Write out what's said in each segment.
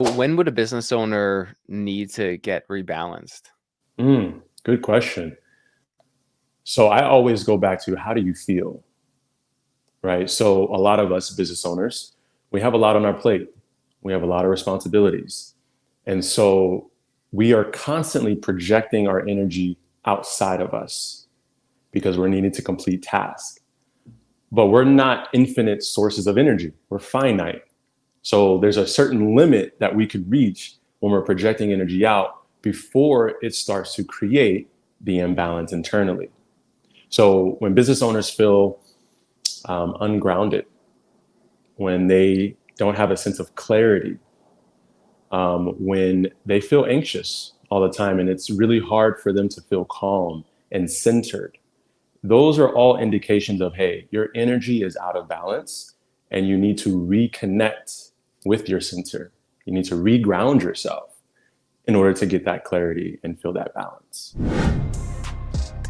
When would a business owner need to get rebalanced? Good question. So I always go back to how do you feel, right? So a lot of us business owners, we have a lot on our plate. We have a lot of responsibilities. And so we are constantly projecting our energy outside of us because we're needing to complete tasks. But we're not infinite sources of energy. We're finite. So there's a certain limit that we could reach when we're projecting energy out before it starts to create the imbalance internally. So when business owners feel ungrounded, when they don't have a sense of clarity, when they feel anxious all the time and it's really hard for them to feel calm and centered, those are all indications of, hey, your energy is out of balance and you need to reconnect with your center. You need to reground yourself in order to get that clarity and feel that balance.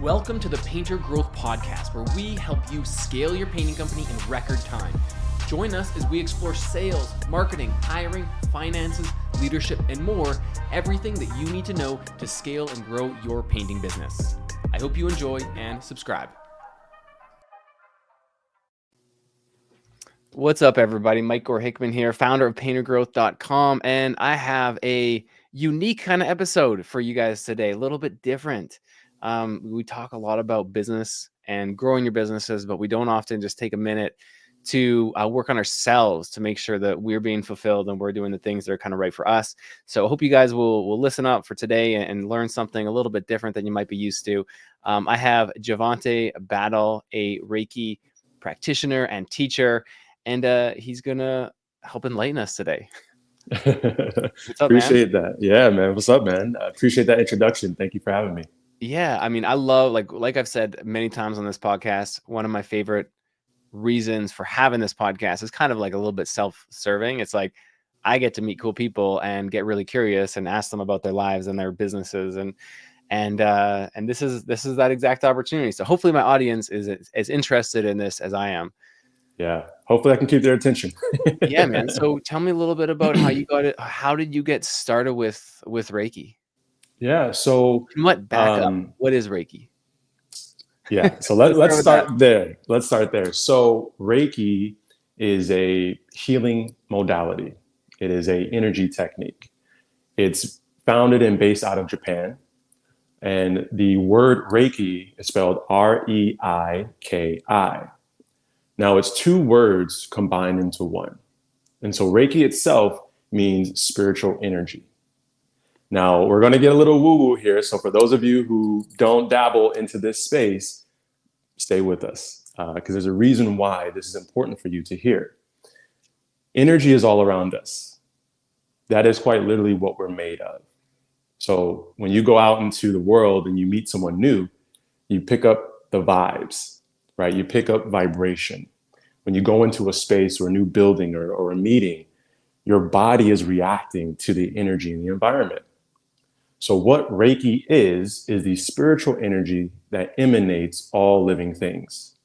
Welcome to the Painter Growth Podcast, where we help you scale your painting company in record time. Join us as we explore sales, marketing, hiring, finances, leadership, and more, everything that you need to know to scale and grow your painting business. I hope you enjoy and subscribe. What's up, everybody? Mike Gore-Hickman here, founder of paintergrowth.com, and I have a unique kind of episode for you guys today, a little bit different. We talk a lot about business and growing your businesses, but we don't often just take a minute to work on ourselves to make sure that we're being fulfilled and we're doing the things that are kind of right for us. So I hope you guys will listen up for today and learn something a little bit different than you might be used to. I have Javante Battle, a Reiki practitioner and teacher, and he's going to help enlighten us today. What's up, man? Appreciate that. Yeah, man. What's up, man? I appreciate that introduction. Thank you for having me. Yeah, I mean, I love, like I've said many times on this podcast, one of my favorite reasons for having this podcast is kind of like a little bit self-serving. It's like I get to meet cool people and get really curious and ask them about their lives and their businesses, and this is that exact opportunity. So hopefully my audience is as interested in this as I am. Yeah. Hopefully I can keep their attention. Yeah, man. So tell me a little bit about how you got it. How did you get started with Reiki? Yeah. So, Back up. What is Reiki? yeah. So Let's let's start with that. start there. Let's start there. So Reiki is a healing modality. It is a energy technique. It's founded and based out of Japan. And the word Reiki is spelled Reiki. Now it's two words combined into one. And so Reiki itself means spiritual energy. Now we're going to get a little woo-woo here. So for those of you who don't dabble into this space, stay with us because there's a reason why this is important for you to hear. Energy is all around us. That is quite literally what we're made of. So when you go out into the world and you meet someone new, you pick up the vibes, right? You pick up vibration. When you go into a space or a new building or a meeting, your body is reacting to the energy in the environment. So what Reiki is the spiritual energy that emanates all living things.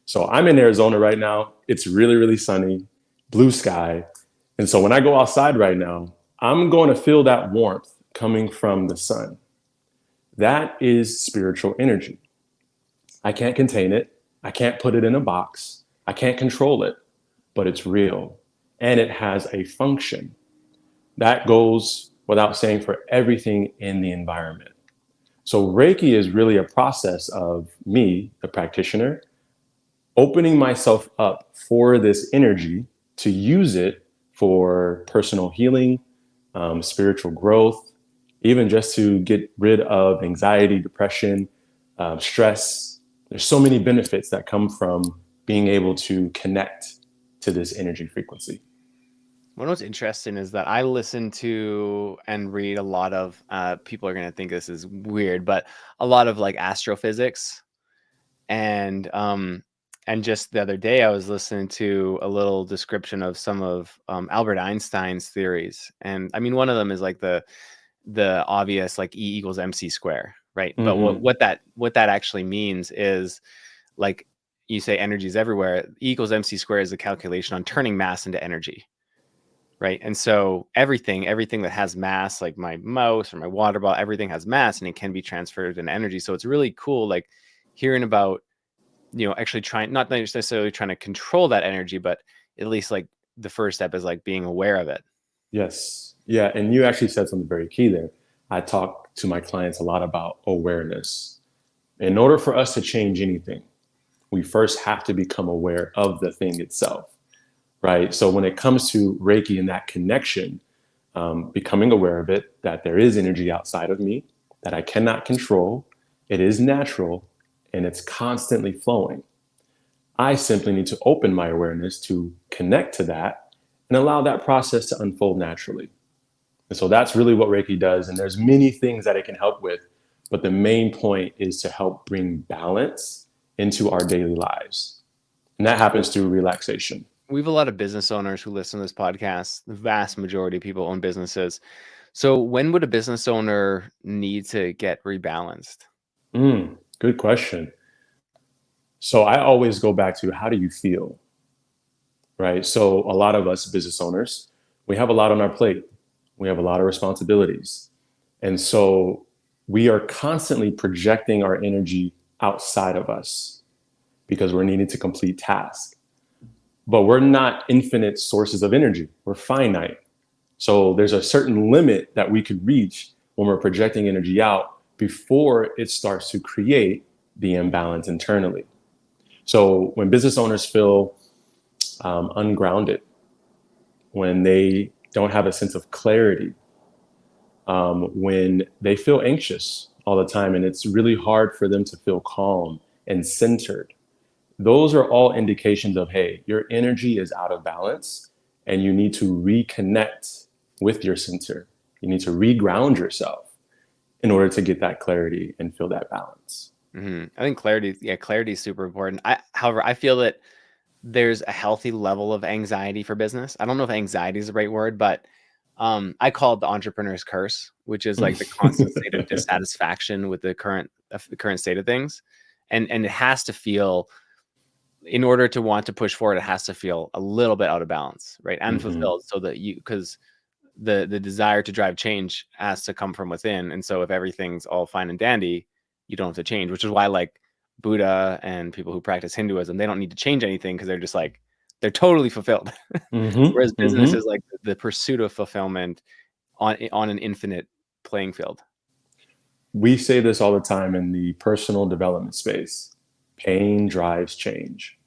So I'm in Arizona right now. It's really, really sunny, blue sky. And so when I go outside right now, I'm going to feel that warmth coming from the sun. That is spiritual energy. I can't contain it. I can't put it in a box. I can't control it, but it's real and it has a function. That goes without saying for everything in the environment. So Reiki is really a process of me, the practitioner, opening myself up for this energy to use it for personal healing, spiritual growth, even just to get rid of anxiety, depression, stress. There's so many benefits that come from being able to connect to this energy frequency. What's interesting is that I listen to and read a lot of people are going to think this is weird, but a lot of like astrophysics, and just the other day I was listening to a little description of some of Albert Einstein's theories, and I mean one of them is like the obvious like E equals MC square, right? But what that actually means is, like, you say energy is everywhere. E equals MC square is a calculation on turning mass into energy. right? And so everything that has mass, like my mouse or my water bottle, everything has mass and it can be transferred in energy. So it's really cool, like hearing about, actually trying, not necessarily trying to control that energy, but at least like the first step is like being aware of it. Yes. Yeah. And you actually said something very key there. I talk to my clients a lot about awareness. In order for us to change anything, we first have to become aware of the thing itself, right? So when it comes to Reiki and that connection, becoming aware of it, that there is energy outside of me that I cannot control, it is natural, and it's constantly flowing. I simply need to open my awareness to connect to that and allow that process to unfold naturally. And so that's really what Reiki does. And there's many things that it can help with, but the main point is to help bring balance into our daily lives. And that happens through relaxation. We have a lot of business owners who listen to this podcast. The vast majority of people own businesses. So when would a business owner need to get rebalanced? Good question. So I always go back to, how do you feel? Right. So a lot of us business owners, we have a lot on our plate. We have a lot of responsibilities. And so we are constantly projecting our energy outside of us because we're needing to complete tasks. But we're not infinite sources of energy. We're finite. So there's a certain limit that we could reach when we're projecting energy out before it starts to create the imbalance internally. So when business owners feel ungrounded, when they don't have a sense of clarity, when they feel anxious all the time and it's really hard for them to feel calm and centered, those are all indications of, hey, your energy is out of balance and you need to reconnect with your center. You need to reground yourself in order to get that clarity and feel that balance. I think clarity is super important. However, I feel that there's a healthy level of anxiety for business. I don't know if anxiety is the right word, but I call it the entrepreneur's curse, which is like the constant state of dissatisfaction with the current state of things, and it has to feel, in order to want to push forward, it has to feel a little bit out of balance, right? Mm-hmm. Unfulfilled, so that because the desire to drive change has to come from within. And so if everything's all fine and dandy, you don't have to change, which is why like Buddha and people who practice Hinduism, they don't need to change anything because they're just like, they're totally fulfilled. Mm-hmm. Whereas business Mm-hmm. is like the pursuit of fulfillment on an infinite playing field. We say this all the time in the personal development space. Pain drives change.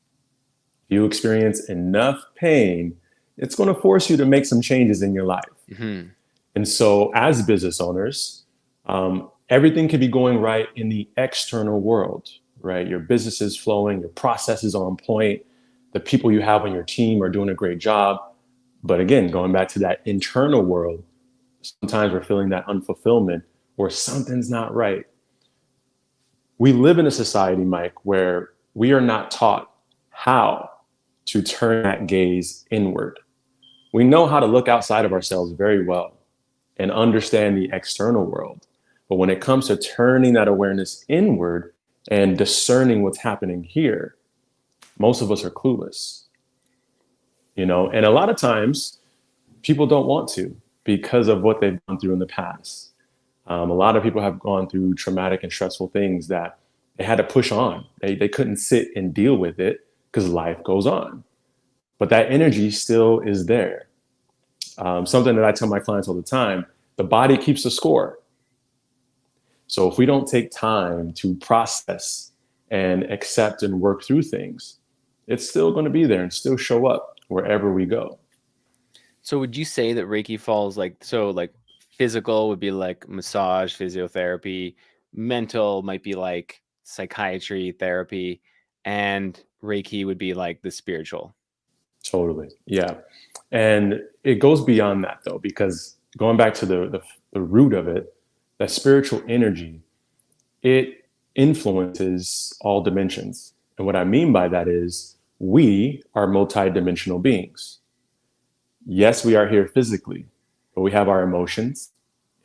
If you experience enough pain, it's going to force you to make some changes in your life. Hmm. And so, as business owners, everything can be going right in the external world, right? Your business is flowing, your process is on point, the people you have on your team are doing a great job. But again, going back to that internal world, sometimes we're feeling that unfulfillment or something's not right. We live in a society, Mike, where we are not taught how to turn that gaze inward. We know how to look outside of ourselves very well and understand the external world. But when it comes to turning that awareness inward and discerning what's happening here, most of us are clueless, and a lot of times people don't want to because of what they've gone through in the past. A lot of people have gone through traumatic and stressful things that they had to push on. They couldn't sit and deal with it because life goes on. But that energy still is there. Something that I tell my clients all the time, the body keeps the score. So if we don't take time to process and accept and work through things, it's still going to be there and still show up wherever we go. So would you say that Reiki falls like physical would be like massage, physiotherapy, mental might be like psychiatry, therapy, and Reiki would be like the spiritual? Totally. Yeah. And it goes beyond that, though, because going back to the root of it, that spiritual energy, it influences all dimensions. And what I mean by that is we are multidimensional beings. Yes, we are here physically, but we have our emotions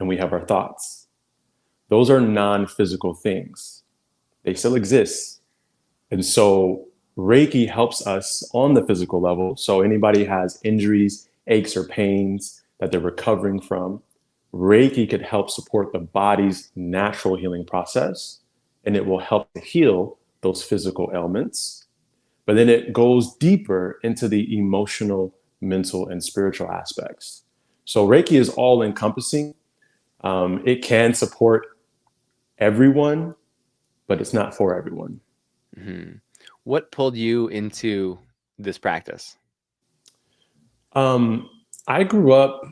and we have our thoughts. Those are non physical things, they still exist. And so Reiki helps us on the physical level. So anybody has injuries aches or pains that they're recovering from. Reiki could help support the body's natural healing process, and it will help to heal those physical ailments. But then it goes deeper into the emotional, mental, and spiritual aspects. So Reiki is all encompassing. It can support everyone, but it's not for everyone. Mm-hmm. What pulled you into this practice? I grew up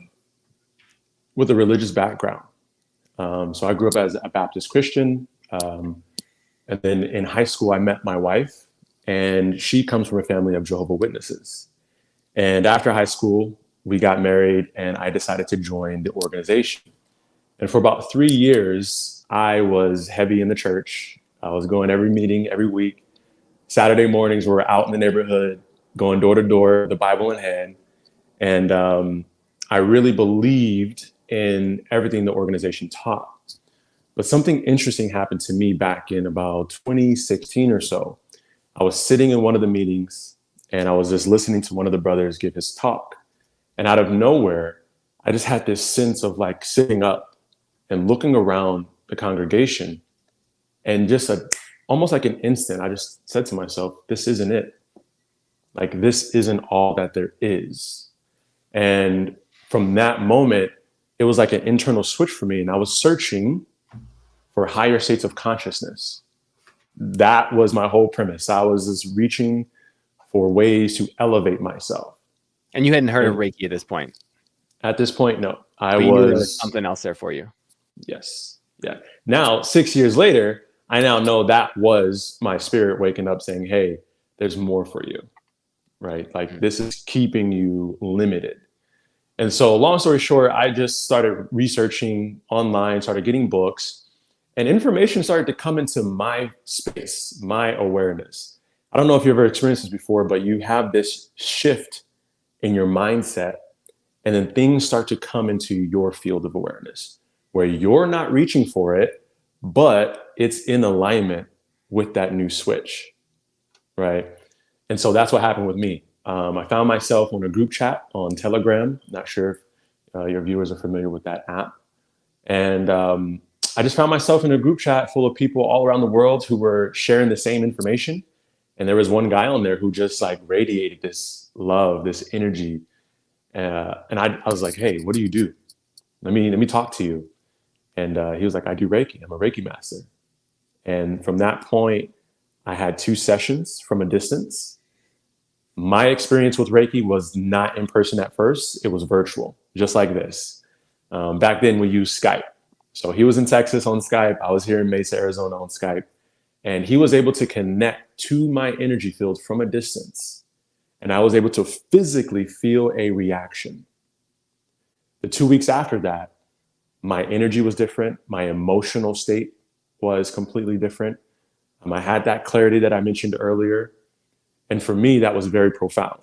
with a religious background. So I grew up as a Baptist Christian. And then in high school, I met my wife, and she comes from a family of Jehovah's Witnesses. And after high school, we got married, and I decided to join the organization. And for about 3 years, I was heavy in the church. I was going every meeting every week. Saturday mornings, we were out in the neighborhood, going door to door, the Bible in hand. And I really believed in everything the organization taught. But something interesting happened to me back in about 2016 or so. I was sitting in one of the meetings, and I was just listening to one of the brothers give his talk. And out of nowhere, I just had this sense of like sitting up and looking around the congregation. And just almost like an instant, I just said to myself, this isn't it. Like, this isn't all that there is. And from that moment, it was like an internal switch for me. And I was searching for higher states of consciousness. That was my whole premise. I was just reaching for ways to elevate myself. And you hadn't heard of And Reiki at this point, at this point, no, I but you knew there was was, something else there for you. yes. Yeah. Now, 6 years later, I now know that was my spirit waking up saying, hey, there's more for you, right? Like, this is keeping you limited. And so, long story short, I just started researching online, started getting books, and information started to come into my space, my awareness. I don't know if you've ever experienced this before, but you have this shift in your mindset, and then things start to come into your field of awareness where you're not reaching for it, but it's in alignment with that new switch, right? And so that's what happened with me. I found myself on a group chat on Telegram. Not sure if your viewers are familiar with that app. And I just found myself in a group chat full of people all around the world who were sharing the same information. And there was one guy on there who just like radiated this love, this energy. And I was like, hey, what do you do? Let me talk to you. And he was like, I do Reiki. I'm a Reiki master. And from that point, I had 2 sessions from a distance. My experience with Reiki was not in person at first. It was virtual, just like this. Back then, we used Skype. So he was in Texas on Skype. I was here in Mesa, Arizona on Skype. And he was able to connect to my energy field from a distance. And I was able to physically feel a reaction. The 2 weeks after that, my energy was different. My emotional state was completely different. I had that clarity that I mentioned earlier. And for me, that was very profound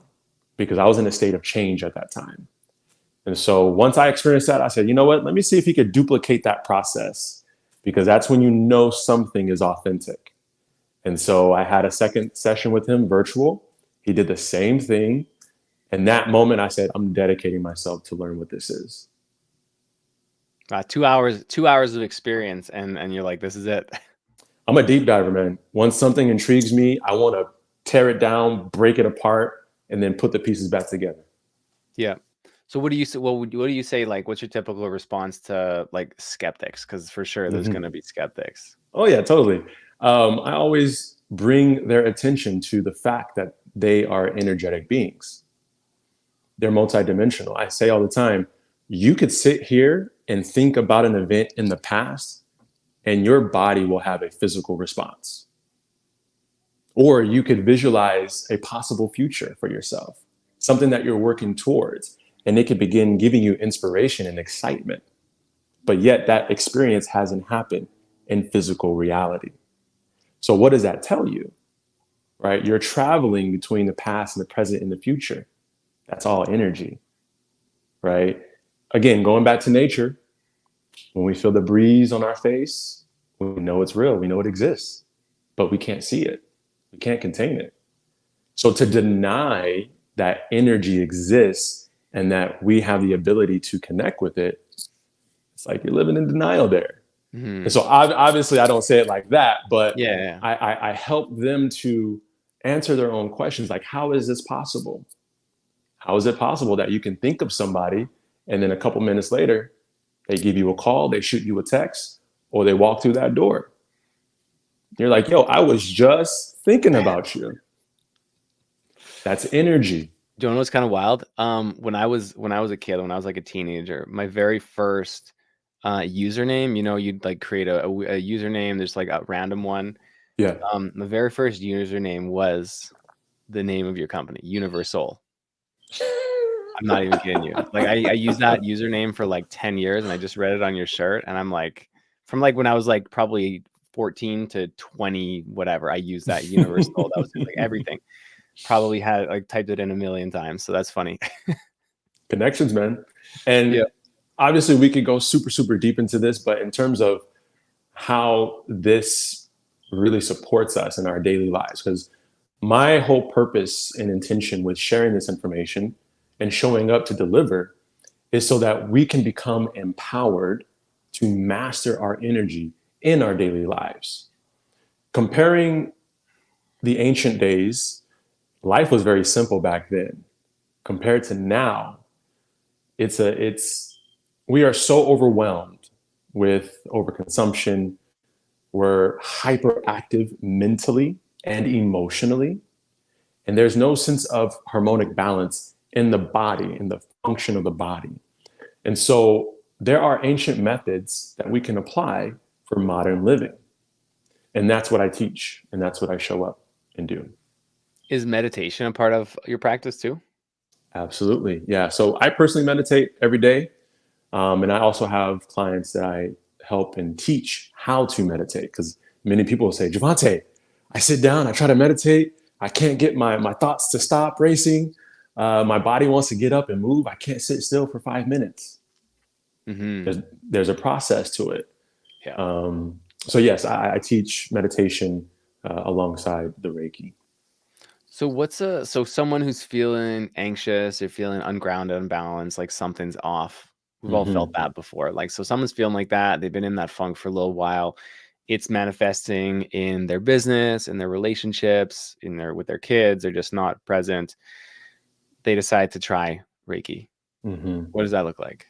because I was in a state of change at that time. And so once I experienced that, I said, you know what, let me see if he could duplicate that process because that's when you know something is authentic. And so I had a second session with him virtual. He did the same thing. And that moment I said, I'm dedicating myself to learn what this is. 2 hours of experience, and you're like, this is it. I'm a deep diver, man. Once something intrigues me, I want to tear it down, break it apart, and then put the pieces back together. Yeah. So what do you say? What do you say? Like, what's your typical response to like skeptics? Because for sure, there's going to be skeptics. Oh, yeah, totally. I always bring their attention to the fact that they are energetic beings. They're multidimensional. I say all the time, you could sit here and think about an event in the past, and your body will have a physical response. Or you could visualize a possible future for yourself, something that you're working towards, and it could begin giving you inspiration and excitement. But yet that experience hasn't happened in physical reality. So what does that tell you? Right? You're traveling between the past and the present and the future. That's all energy, right? Again, going back to nature, when we feel the breeze on our face, we know it's real. We know it exists, but we can't see it. We can't contain it. So to deny that energy exists and that we have the ability to connect with it, it's like you're living in denial there. And Hmm. so obviously I don't say it like that, but Yeah. I help them to answer their own questions. Like, how is this possible? How is it possible that you can think of somebody and then a couple minutes later, they give you a call, they shoot you a text, or they walk through that door? You're like, yo, I was just thinking about you. That's energy. Do you know what's kind of wild? When I was a kid, when I was like a teenager, my very first username, you'd like create a username. There's like a random one. Yeah. The very first username was the name of your company, Universal. I'm not even kidding you. Like I used that username for like 10 years, and I just read it on your shirt, and I'm like, from like when I was like probably 14 to 20, whatever, I used that Universal. That was just like everything. Probably had like typed it in a million times. So that's funny. Connections, man. And Yeah. obviously we could go super, super deep into this, but in terms of how this really supports us in our daily lives, because my whole purpose and intention with sharing this information and showing up to deliver is so that we can become empowered to master our energy in our daily lives. Comparing the ancient days, life was very simple back then. Compared to now, it's we are so overwhelmed with overconsumption. We're hyperactive mentally and emotionally, and there's no sense of harmonic balance in the body, in the function of the body. And so there are ancient methods that we can apply for modern living. And that's what I teach, and that's what I show up and do. Is meditation a part of your practice too? Absolutely. Yeah. So I personally meditate every day. And I also have clients that I help and teach how to meditate, because many people will say, Javante, I sit down, I try to meditate. I can't get my thoughts to stop racing. My body wants to get up and move. I can't sit still for 5 minutes. Hmm. There's a process to it. Yeah. So yes, I teach meditation alongside the Reiki. So someone who's feeling anxious or feeling ungrounded, unbalanced, like something's off. We've all felt Mm-hmm. that before. Like, so someone's feeling like that. They've been in that funk for a little while. It's manifesting in their business, in their relationships, in their with their kids. They're just not present. They decide to try Reiki. Mm-hmm. What does that look like?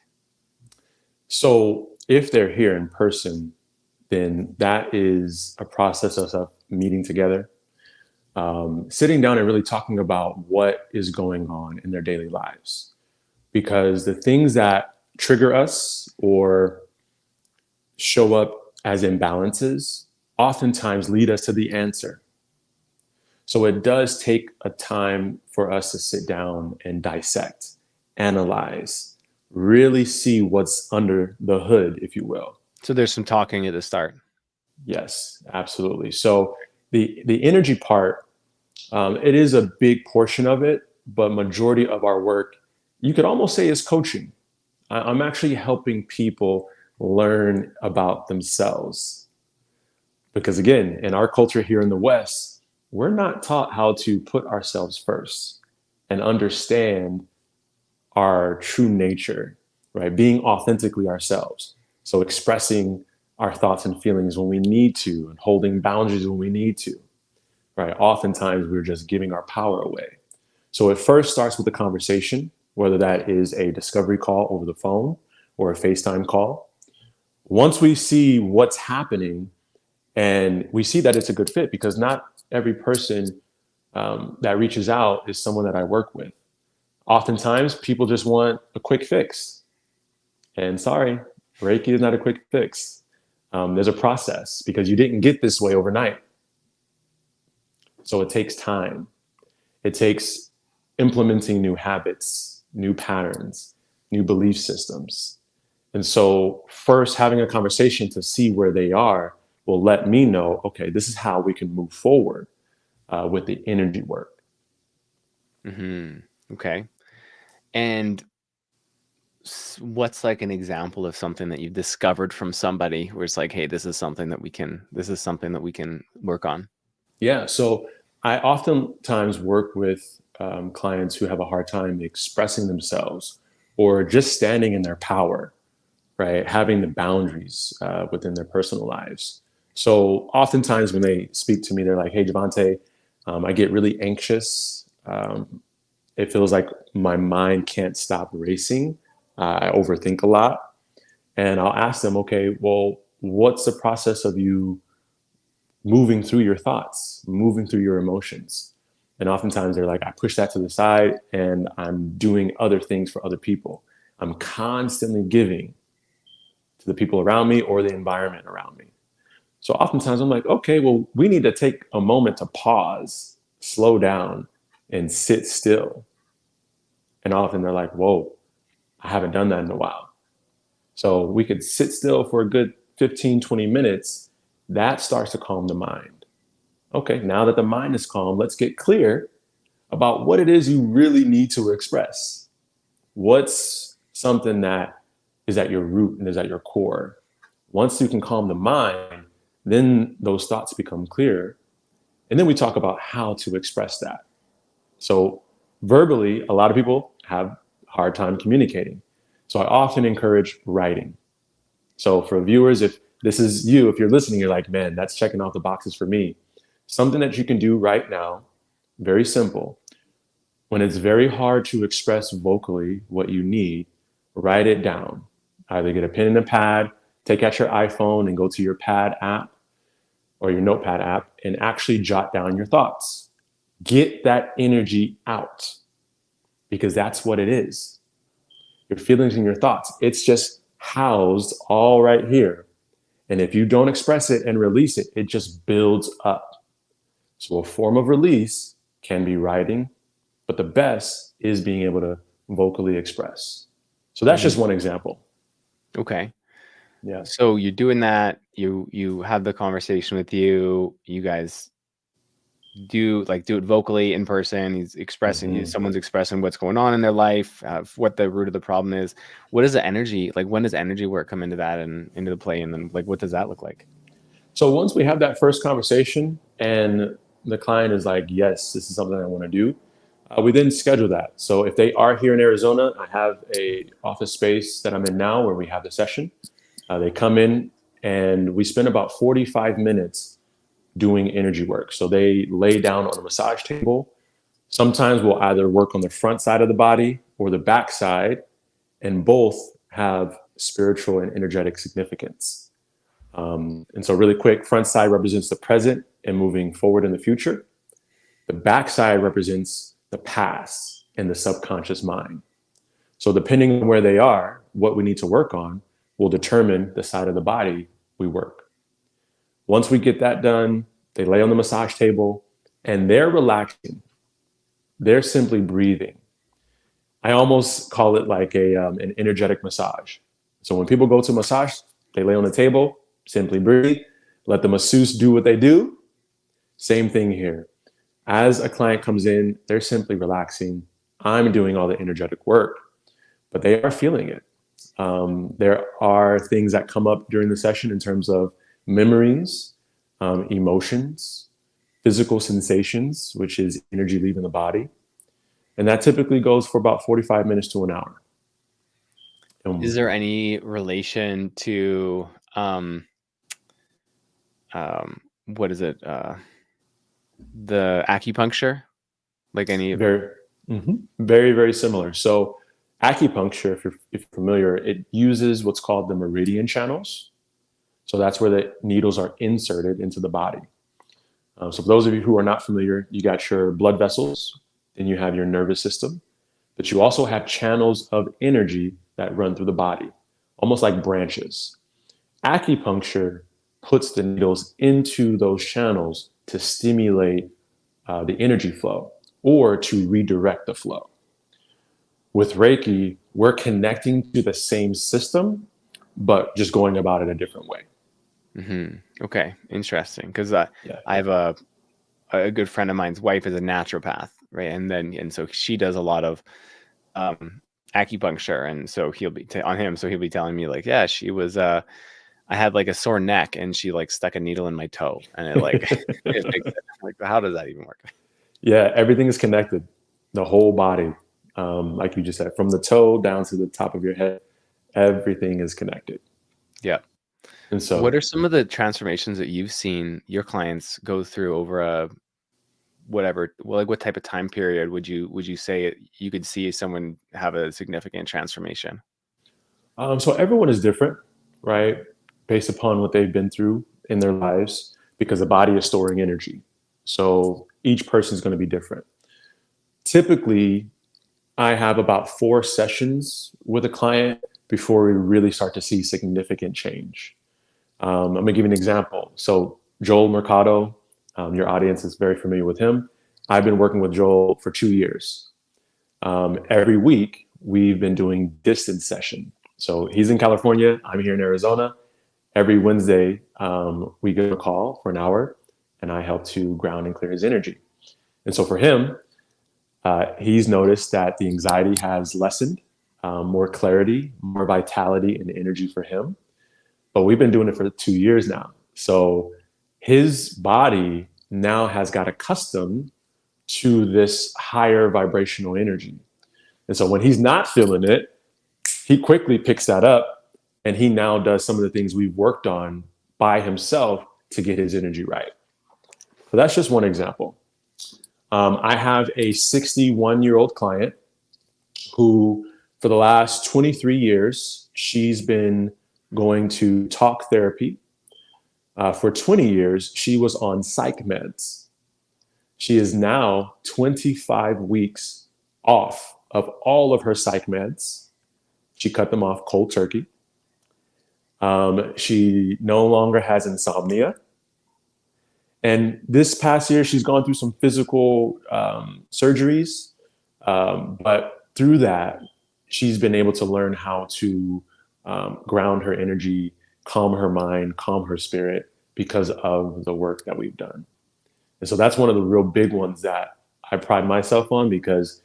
So if they're here in person, then that is a process of us meeting together, sitting down and really talking about what is going on in their daily lives. Because the things that trigger us or show up as imbalances oftentimes lead us to the answer. So it does take a time for us to sit down and dissect, analyze, really see what's under the hood, if you will. So there's some talking at the start. Yes, absolutely. So the energy part, it is a big portion of it, but majority of our work, you could almost say, is coaching. I'm actually helping people learn about themselves, because again, in our culture here in the West, we're not taught how to put ourselves first and understand our true nature, right? Being authentically ourselves. So expressing our thoughts and feelings when we need to, and holding boundaries when we need to, right? Oftentimes we're just giving our power away. So it first starts with a conversation, whether that is a discovery call over the phone or a FaceTime call. Once we see what's happening and we see that it's a good fit, because not every person that reaches out is someone that I work with. Oftentimes people just want a quick fix. And sorry, Reiki is not a quick fix. There's a process, because you didn't get this way overnight. So it takes time. It takes implementing new habits, new patterns, new belief systems. And so, first, having a conversation to see where they are will let me know, okay, this is how we can move forward with the energy work. Hmm. Okay. And what's like an example of something that you've discovered from somebody where it's like, hey, this is something that we can work on? Yeah. So, I oftentimes work with clients who have a hard time expressing themselves or just standing in their power, right? Having the boundaries within their personal lives. So oftentimes when they speak to me, they're like, "Hey, Javante, I get really anxious. It feels like my mind can't stop racing. I overthink a lot." And I'll ask them, "Okay, well, what's the process of you moving through your thoughts, moving through your emotions?" And oftentimes they're like, "I push that to the side and I'm doing other things for other people. I'm constantly giving to the people around me or the environment around me." So oftentimes I'm like, "Okay, well, we need to take a moment to pause, slow down, and sit still." And often they're like, "Whoa, I haven't done that in a while." So we could sit still for a good 15, 20 minutes. That starts to calm the mind. Okay, now that the mind is calm, let's get clear about what it is you really need to express. What's something that is at your root and is at your core? Once you can calm the mind, then those thoughts become clear. And then we talk about how to express that. So, verbally, a lot of people have a hard time communicating. So, I often encourage writing. So, for viewers, if this is you, if you're listening, you're like, "Man, that's checking off the boxes for me." Something that you can do right now, very simple. When it's very hard to express vocally what you need, write it down. Either get a pen and a pad, take out your iPhone and go to your pad app or your notepad app and actually jot down your thoughts. Get that energy out because that's what it is. Your feelings and your thoughts. It's just housed all right here. And if you don't express it and release it, it just builds up. So a form of release can be writing, but the best is being able to vocally express. So that's just Mhm. one example. Okay. Yeah. So you're doing that. You have the conversation with you guys do it vocally in person. He's expressing you. Mm-hmm. Someone's expressing what's going on in their life, what the root of the problem is. What is the energy like? When does energy work come into that and into the play? And then like, what does that look like? So once we have that first conversation and the client is like, "Yes, this is something I want to do," we then schedule that. So if they are here in Arizona, I have a office space that I'm in now where we have the session. They come in and we spend about 45 minutes doing energy work. So they lay down on a massage table. Sometimes we'll either work on the front side of the body or the back side, and both have spiritual and energetic significance. And so, really quick, front side represents the present and moving forward in the future. The back side represents the past and the subconscious mind. So, depending on where they are, what we need to work on will determine the side of the body we work. Once we get that done, they lay on the massage table and they're relaxing. They're simply breathing. I almost call it like an energetic massage. So when people go to massage, they lay on the table, simply breathe, let the masseuse do what they do. Same thing here. As a client comes in, they're simply relaxing. I'm doing all the energetic work, but they are feeling it. There are things that come up during the session in terms of memories, emotions, physical sensations, which is energy leaving the body. And that typically goes for about 45 minutes to an hour. Is Um, there any relation to what is it? The acupuncture? Like any very, very, very similar. So, acupuncture, if you're familiar, it uses what's called the meridian channels. So that's where the needles are inserted into the body. So for those of you who are not familiar, you got your blood vessels, then you have your nervous system, but you also have channels of energy that run through the body, almost like branches. Acupuncture puts the needles into those channels to stimulate the energy flow or to redirect the flow. With Reiki, we're connecting to the same system, but just going about it a different way. Okay, interesting. Because Yeah. I have a good friend of mine's wife is a naturopath, right? And so she does a lot of um, acupuncture, and so he'll be on him. So he'll be telling me like, yeah, she was. I had like a sore neck, and she like stuck a needle in my toe, and it like it fixed it. I'm like, how does that even work? Yeah, everything is connected. the whole body. Like you just said, from the toe down to the top of your head, everything is connected. Yeah. And What so, are some of the transformations that you've seen your clients go through over a whatever, well, like what type of time period would you say you could see someone have a significant transformation? so everyone is different, right? Based upon what they've been through in their lives, because the body is storing energy. So each person is going to be different. Typically, I have about 4 sessions with a client before we really start to see significant change. I'm going to give you an example. So, Joel Mercado, your audience is very familiar with him. I've been working with Joel for 2 years. Every week, we've been doing distance session. So, he's in California, I'm here in Arizona. Every Wednesday, we get a call for an hour, and I help to ground and clear his energy. And so, for him, he's noticed that the anxiety has lessened, more clarity, more vitality and energy for him. But we've been doing it for 2 years now. So his body now has got accustomed to this higher vibrational energy. And so when he's not feeling it, he quickly picks that up and he now does some of the things we've worked on by himself to get his energy right. So that's just one example. I have a 61-year-old client who, for the last 23 years, she's been going to talk therapy. For 20 years, she was on psych meds. She is now 25 weeks off of all of her psych meds. She cut them off cold turkey. She no longer has insomnia. And this past year, she's gone through some physical surgeries. But through that, she's been able to learn how to ground her energy, calm her mind, calm her spirit because of the work that we've done. And so that's one of the real big ones that I pride myself on, because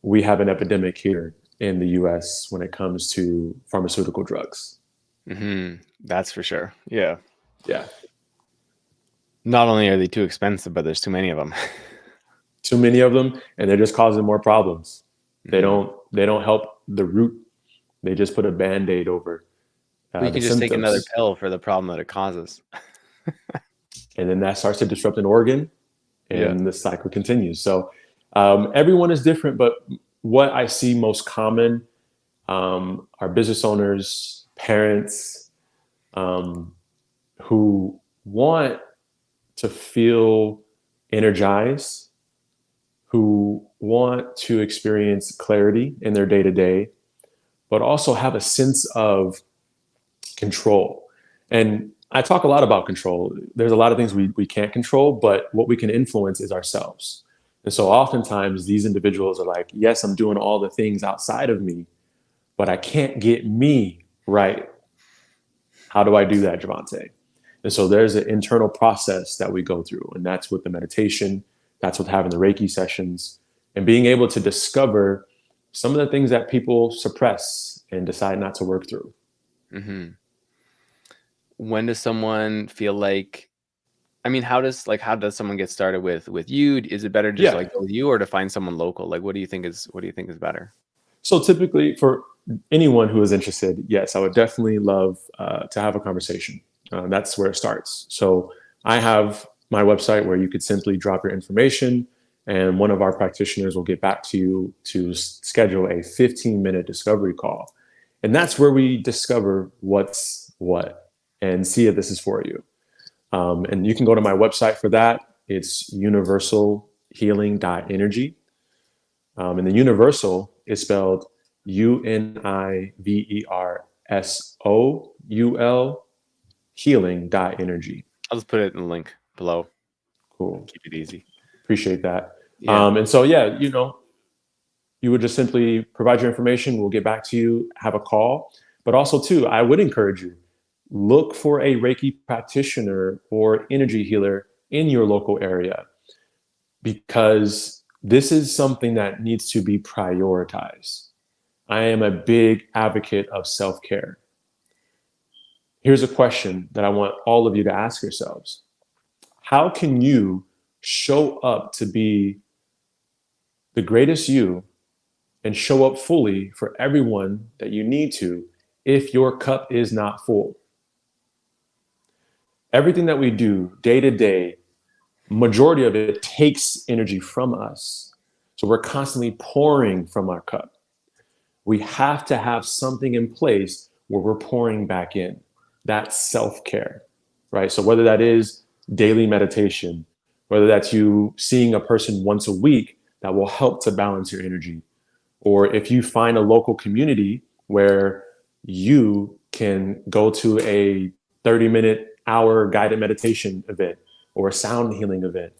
we have an epidemic here in the US when it comes to pharmaceutical drugs. That's for sure. Yeah. Yeah. Not only are they too expensive, but there's too many of them. Too many of them, and they're just causing more problems. They Mhm. don't help the root. They just put a band-aid over Well, you the can just take another symptoms. pill for the problem that it causes. And then that starts to disrupt an organ, Yeah. and the cycle continues. So everyone is different, but what I see most common are business owners, parents, um, who want to feel energized, who want to experience clarity in their day to day, but also have a sense of control. And I talk a lot about control. There's a lot of things we can't control, but what we can influence is ourselves. And so oftentimes these individuals are like, yes, I'm doing all the things outside of me, but I can't get me right. How do I do that, Javante? And so there's an internal process that we go through, and that's with the meditation, that's with having the Reiki sessions, and being able to discover some of the things that people suppress and decide not to work through. hmm When does someone feel like, I mean, how does someone get started with you? Is it better to just Yeah. like go with you or to find someone local? Like, what do you think is better? So typically, for anyone who is interested, yes, I would definitely love to have a conversation. That's where it starts. So I have my website where you could simply drop your information, and one of our practitioners will get back to you to schedule a 15-minute discovery call. And that's where we discover what's what and see if this is for you. And you can go to my website for that. It's universalhealing.energy. And the universal is spelled Universoul healing.energy. I'll just put it in the link below. Cool. Keep it easy. Appreciate that. Yeah. And so, yeah, you would just simply provide your information. We'll get back to you, have a call. But also, too, I would encourage you, look for a Reiki practitioner or energy healer in your local area, because this is something that needs to be prioritized. I am a big advocate of self-care. Here's a question that I want all of you to ask yourselves. How can you show up to be the greatest you and show up fully for everyone that you need to if your cup is not full. Everything that we do day to day, majority of it takes energy from us. So we're constantly pouring from our cup. We have to have something in place where we're pouring back in. That's self-care, right? So whether that is daily meditation, whether that's you seeing a person once a week that will help to balance your energy, or if you find a local community where you can go to a 30-minute hour guided meditation event or a sound healing event,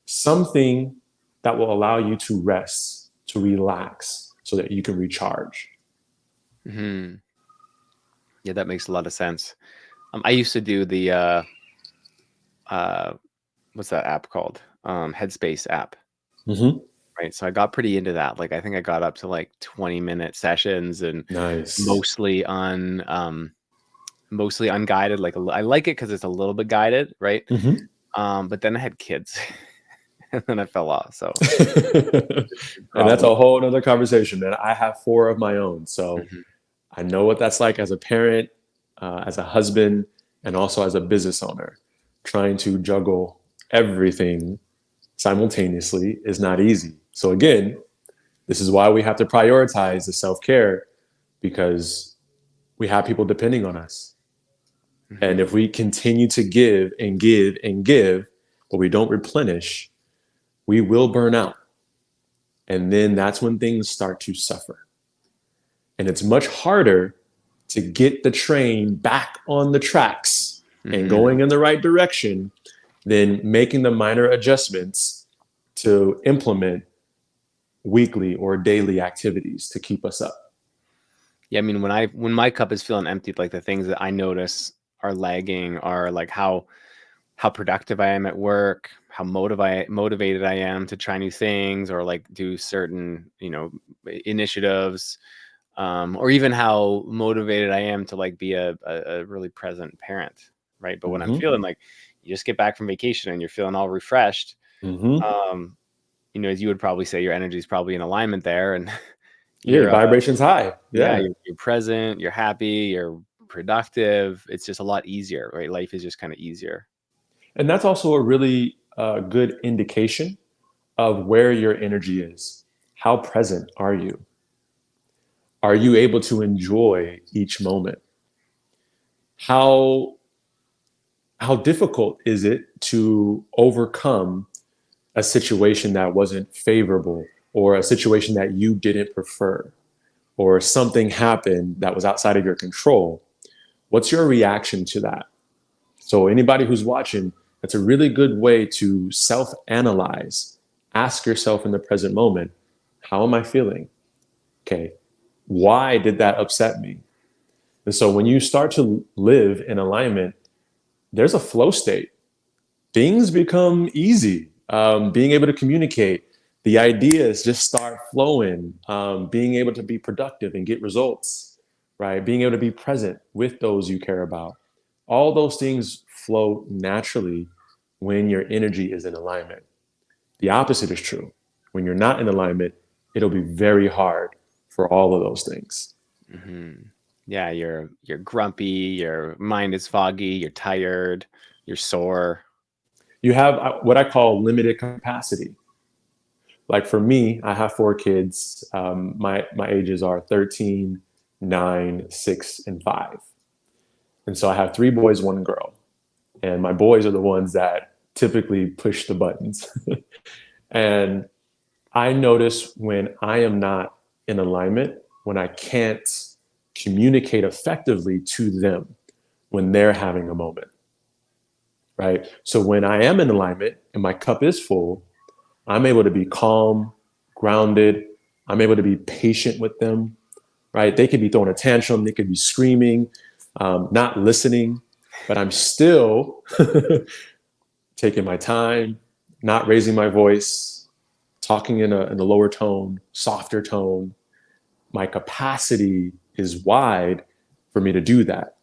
something that will allow you to rest, to relax so that you can recharge. Hmm. Yeah, that makes a lot of sense. I used to do the uh, what's that app called? Headspace app, Mm-hmm. right? So I got pretty into that. Like I think I got up to like 20-minute sessions and Nice. mostly on mostly unguided. Like I like it because it's a little bit guided, right? Mm-hmm. But then I had kids, and then I fell off. So And that's problem. a whole other conversation, man. I have four of my own. So Mhm. I know what that's like as a parent, as a husband, and also as a business owner. Trying to juggle everything simultaneously is not easy. So, again, this is why we have to prioritize the self care because we have people depending on us. And if Mhm. we continue to give and give and give, but we don't replenish, we will burn out. And then that's when things start to suffer. And it's much harder to get the train back on the tracks and Mhm. going in the right direction than making the minor adjustments to implement weekly or daily activities to keep us up. Yeah, I mean, when my cup is feeling empty, like the things that I notice are lagging are like how productive I am at work, how motivated I am to try new things or like do certain, initiatives, or even how motivated I am to like be a really present parent, right? But when I'm Mm-hmm. feeling like you just get back from vacation and you're feeling all refreshed, Mm-hmm. um, as you would probably say, your energy is probably in alignment there, and Yeah, you're vibration's high. yeah, Yeah. you're present, you're happy, you're productive. It's just a lot easier, right? Life is just kind of easier. And that's also a really good indication of where your energy is. How present are you? Are you able to enjoy each moment? How how difficult is it to overcome a situation that wasn't favorable or a situation that you didn't prefer or something happened that was outside of your control? What's your reaction to that? So anybody who's watching, that's a really good way to self-analyze. Ask yourself in the present moment, how am I feeling? Okay, why did that upset me? And so when you start to live in alignment, there's a flow state. Things become easy. Being able to communicate, the ideas just start flowing. Being able to be productive and get results, right? Being able to be present with those you care about. All those things flow naturally when your energy is in alignment. The opposite is true. When you're not in alignment, it'll be very hard for all of those things. Hmm. Yeah, you're grumpy, your mind is foggy, you're tired, you're sore. You have what I call limited capacity. Like for me, I have four kids. My ages are 13, 9, 6, and 5. And so I have three boys, one girl. And my boys are the ones that typically push the buttons. And I notice when I am not in alignment, when I can't communicate effectively to them when they're having a moment, right? So when I am in alignment and my cup is full, I'm able to be calm, grounded. I'm able to be patient with them, right? They could be throwing a tantrum, they could be screaming, not listening, but I'm still taking my time, not raising my voice, talking in a lower tone, softer tone. My capacity is wide for me to do that.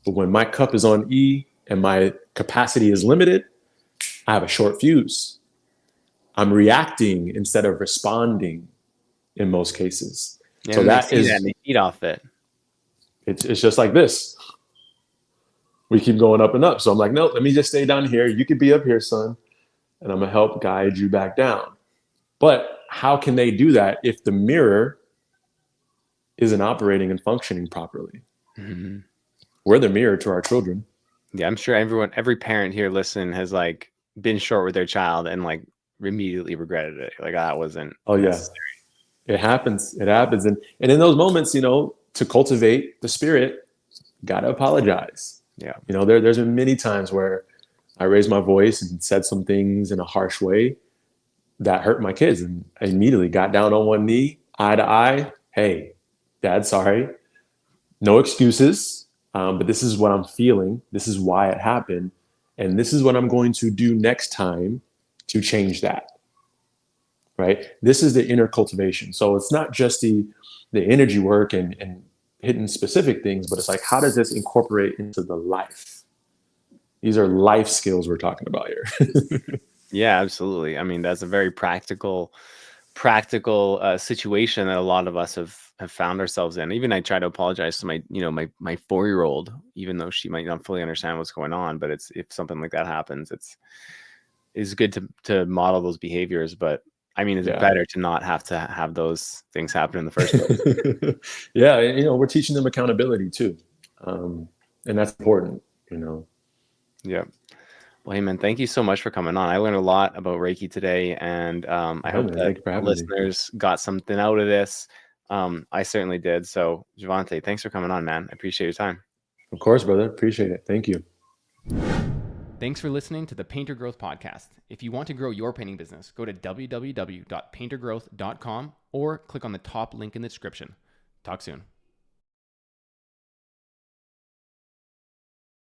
But when my cup is on E and my capacity is limited, I have a short fuse. I'm reacting instead of responding in most cases. Yeah, So and they that see that and is, they feed off it. it's just like this. We keep going up and up. So I'm like, no, let me just stay down here. You could be up here, son, and I'm gonna help guide you back down. But how can they do that if the mirror isn't operating and functioning properly? Mhm. We're the mirror to our children. Yeah, I'm sure every parent here listening has like been short with their child and like immediately regretted it. Like that wasn't Oh yeah, necessary. it happens. It happens. And in those moments, to cultivate the spirit, gotta apologize. Yeah. There's been many times where I raised my voice and said some things in a harsh way that hurt my kids, and I immediately got down on one knee, eye to eye. Hey, Dad, sorry. No excuses. But this is what I'm feeling. This is why it happened, and this is what I'm going to do next time to change that. Right. This is the inner cultivation. So it's not just the energy work and hitting specific things, but it's like, how does this incorporate into the life? These are life skills we're talking about here. Yeah, absolutely. I mean, that's a very practical situation that a lot of us have found ourselves in. Even I try to apologize to my 4-year-old, even though she might not fully understand what's going on. But it's if something like that happens, it's good to model those behaviors. But I mean, it's Yeah. better to not have to have those things happen in the first place. Yeah. We're teaching them accountability too. And that's important. Yeah. Well, hey man, thank you so much for coming on. I learned a lot about Reiki today, and I Yeah, hope man. that Thank you for the having me. listeners got something out of this. I certainly did. So, Javante, thanks for coming on, man. I appreciate your time. Of course, brother. Appreciate it. Thank you. Thanks for listening to the Painter Growth Podcast. If you want to grow your painting business, go to www.paintergrowth.com or click on the top link in the description. Talk soon.